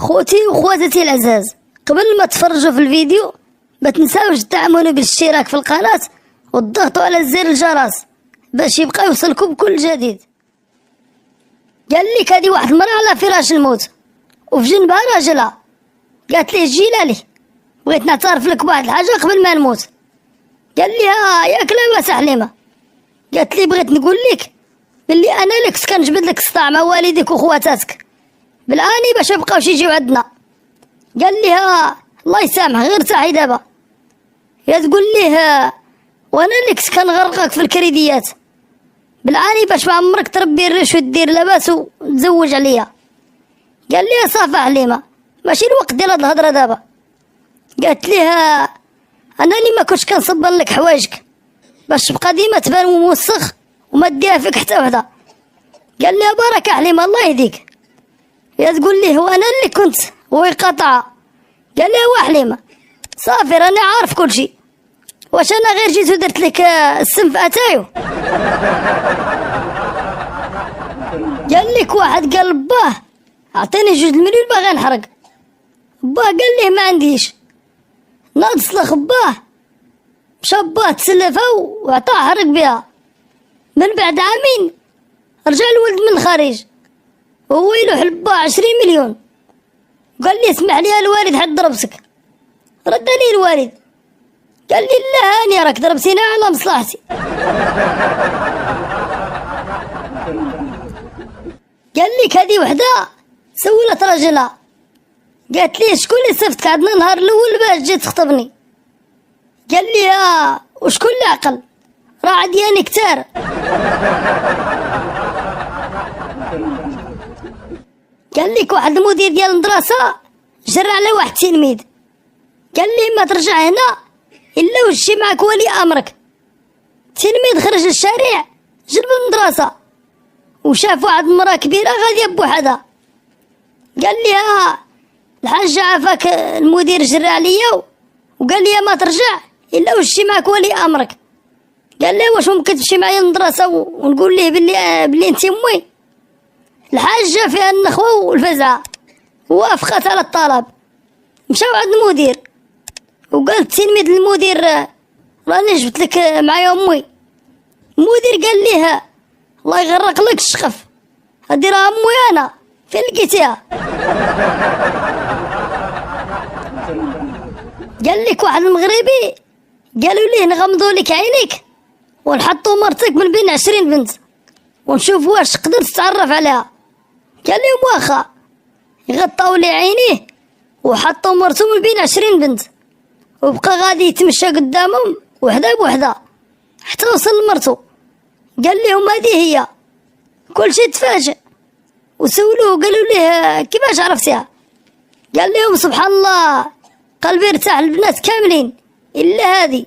خوتي وخواتاتي العزاز، قبل ما تفرجوا في الفيديو ما تنساوش تدعموني بالاشتراك في القناة وتضغطوا على زر الجرس باش يبقى يوصلكم كل جديد. قال لك هذه واحد المرأة على فراش الموت وفي جنبها راجلها، قالت ليه جيلالي بغيت نعترف لك بواحد الحاجة قبل ما نموت. قال لها ياك لاباس حليمة؟ قالت لي بغيت نقول لك باللي انا اللي كنت كنجبد لك الصداع مع والديك وخواتاتك بالاني باش يبقاوش يجيو عندنا. قال لها الله يسامح غير ارتاحي دابا. يا تقول ليه وانا اللي كنت كنغرقك في الكريديات بالعاني باش ما عمرك تربي الريش ودير لاباس وتزوج عليا. قال لي صافا حليمة ماشي الوقت ديال هاد الهضره دابا. قالت ليه انا اللي ما كنتش كنصبر لك حوايجك باش تبقى ديما تبان موسخ وما ديها فيك حتى وحده. قال لها بارك حليمة الله يهديك. يا تقول ليه وانا اللي كنت ويقطع. قال لها وحليمة صافي راني عارف كل شيء، واش انا غير جيت ودرت لك السم في اتايو؟ قال لك واحد قال باه اعطيني 2 مليون باغي نحرق. باه قال ليه ما عنديش. ناض سلخ باه مشى باه تسلفها وعطاه حرق بها. من بعد عامين رجع الولد من الخارج وهو يلوح لباه 20 مليون. قال لي اسمح لي الوالد حد ضربسك. رد لي الوالد قال لي لا هاني راك ضربتينا على مصلحتي. قال لك هذه وحده سولت راجلها قالت لي شكون اللي صفتك عندنا النهار الاول باش جيت تخطبني؟ قال لي وشكون اللي عقل راه عدياني كتار. قال لك واحد المدير ديال المدرسه جرى على واحد تلميذ قال لي ما ترجع هنا الا وشي معك ولي امرك. التلميذ خرج للشارع جرب المدرسه وشاف واحد المراه كبيره غاديه بوحدها. قال لي الحاج عافاك المدير جرى عليا وقال لي ما ترجع الا وشي معك ولي امرك. قال لي واش ممكن تمشي معايا للمدرسه ونقول ليه بلي انت امي؟ الحاجه فيها النخوه والفزعه وافقت على الطلب. مشاو عند المدير وقال التلميذ للمدير راني جبت لك معايا امي. المدير قال ليه الله يغرق لك الشقف هادي راه امي انا فين لقيتيها؟ قال لك واحد المغربي قالوا ليه نغمضوا لك عينيك ونحطوا مرتك من بين 20 بنت ونشوف واش قدرت تتعرف عليها. قال لهم واخا. غطاو لي عينيه وحطوا مرته من بين 20 بنت وبقى غادي يتمشى قدامهم وحده بوحده حتى وصل لمرته. قال لهم هذه هي. كل شيء تفاجئ وسولوه قالوا ليه كيفاش عرفتيها؟ قال لهم سبحان الله قلبي ارتاح البنات كاملين الا هذه.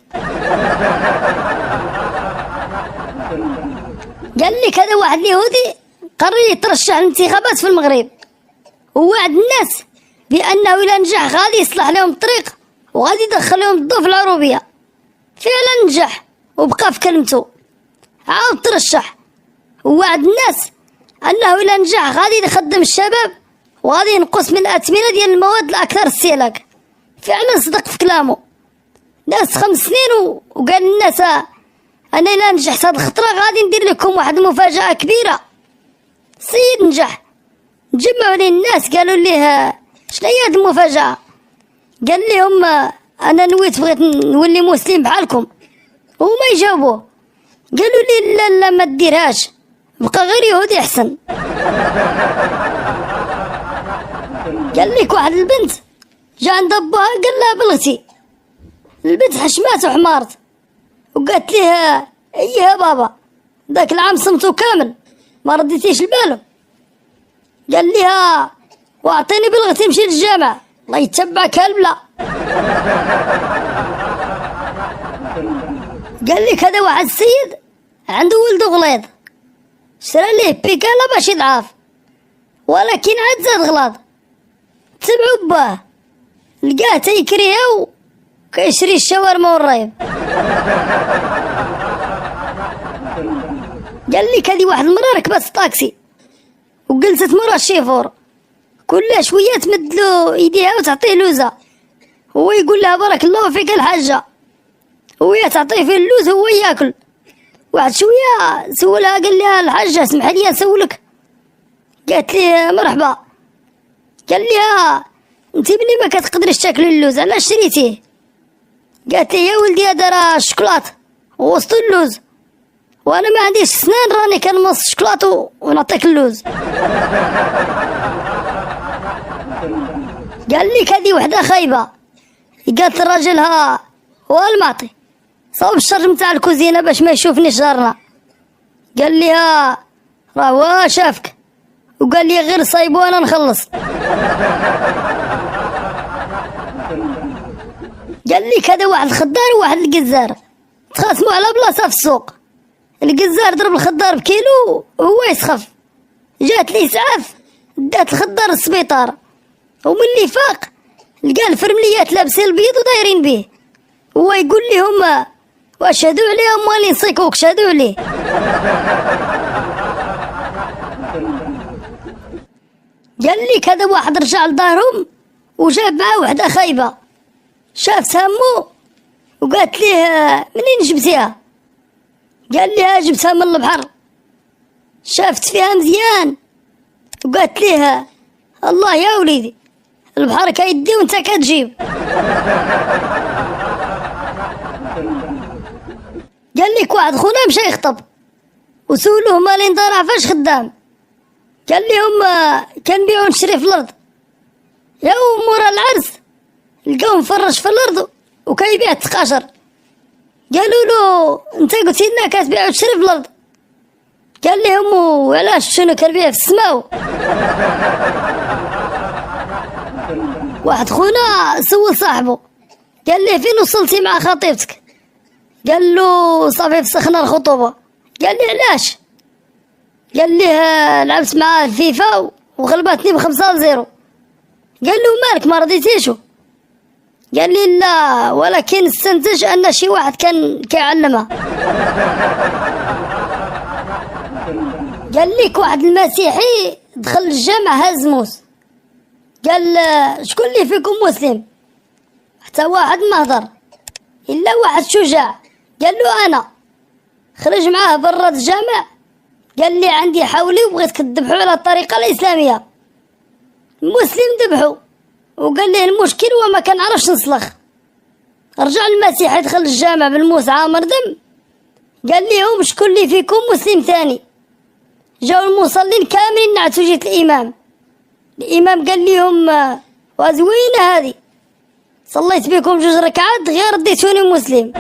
قال لك هذا واحد اليهودي قرر يترشح للانتخابات في المغرب ووعد الناس بانه الى نجح غادي يصلح لهم الطريق وغادي يدخل لهم الضوء في العروبيه. فعلا نجح وبقى في كلمته. عاود ترشح ووعد الناس انه الى نجح غادي يخدم الشباب وغادي ينقص من الاثمنه ديال المواد الاكثر استهلاك. فعلا صدق في كلامه. داز 5 سنين وقال للناس انا الى نجحت هاد الخطره غادي ندير لكم واحد المفاجاه كبيره. السيد نجح. تجمعوا ليه الناس قالوا ليه شنو هي هاد المفاجاه؟ قال لهم انا نويت بغيت نولي مسلم بحالكم. وهما يجاوبوه قالوا لي لا لا ما ديرهاش بقى غير يهودي احسن. قال لك واحد البنت جا عند ابوها قال لها بلغتي. البنت حشمات وحمارت وقالت ليه ايه بابا ذاك العام صمتو كامل ما رديتيش البالو. قال لها واعطيني بلغتي نمشي للجامع الله يتبعك هالبلا. قال لك هذا واحد السيد عنده ولد غليظ شرى ليه بيكالا باش يضعف ولكن عاد زاد غلاظ. تبعو باه لقاه تيكريها وكيشري الشاورما والرايب. قال لك هذه واحد المرة ركبت الطاكسي وجلست مرا الشيفور كل شوية تمدلو يديها وتعطيه لوزة، هو يقول لها بارك الله فيك الحاجة، وهي تعطيه في اللوز هو ياكل. واحد شوية سولها قال لها الحاجة اسمح لي نسولك، قالت ليه مرحبا. قال لها انت بني ما كتقدريش تاكلي اللوز علاش شريتيه؟ قالت لي يا ولدي هذا راه الشكلاط وسط اللوز، وانا ما عنديش سنان راني كنمص الشكلاط ونعطيك اللوز. قال لك هذه وحده خايبه. قالت لراجلها والمعطي صوب الشرج نتاع الكوزينه باش ما يشوفنيش جارنا. قال لها راه هو شافك، وقال لي غير صايب وانا نخلص. قال لك هذا واحد الخدار وواحد الجزار تخاصموا على بلاصه في السوق. الجزار ضرب الخدار بكيلو وهو يسخف، جات لي اسعاف دات الخدار للسبيطار، وملي فاق لقى الفرمليات لابسين البيض ودايرين به، هو يقول لهم واش هادو عليهم مالين صيكوك شادو عليه. قال لك هذا واحد رجع لدارهم وجاب معاه وحده خايبه، شاف سامو وقالت ليه منين جبتيها؟ قال لها جبتها من البحر. شافت فيها مزيان وقالت ليه الله يا وليدي البحر كيدي وانت كتجيب. قال لك واحد خونا مشى يخطب وسولوه مالين دار فاش خدام، قال لهم كنبيعو نشري في الارض. يا مورا العرس لقاو مفرش في الارض وكيبيع التقاشر، قالوا له انت قلتي لنا كتبيع وتشري في الارض. قال لهم وعلاش شنو كنبيع في السماء. واحد خونا سول صاحبه قال ليه فين وصلتي مع خطيبتك؟ قال له صافي فسخنا الخطوبه. قال لي علاش؟ قال ليه لعبت معاه الفيفا وغلبتني ب5-0. قال له مالك ما رضيتيشو؟ قال لي لا ولكن استنتج ان شي واحد كان كيعلمها. قال لك واحد المسيحي دخل الجامع هز موس، قال شكون اللي فيكم مسلم؟ حتى واحد ما هضر الا واحد شجاع، قال له انا. خرج معاه برا الجامع قال لي عندي حولي وبغيتك تذبحوا على الطريقه الاسلاميه. المسلم ذبحوا وقال لي المشكل وما كنعرفش نسلخ. رجع المسيحي دخل الجامع بالموس عامر دم، قال لهم شكون اللي فيكم مسلم ثاني؟ جاو المصلين كاملين نعتوا جيت الامام قال لهم وزوينه هذه صليت بكم 2 ركعات غير رديتوني مسلم.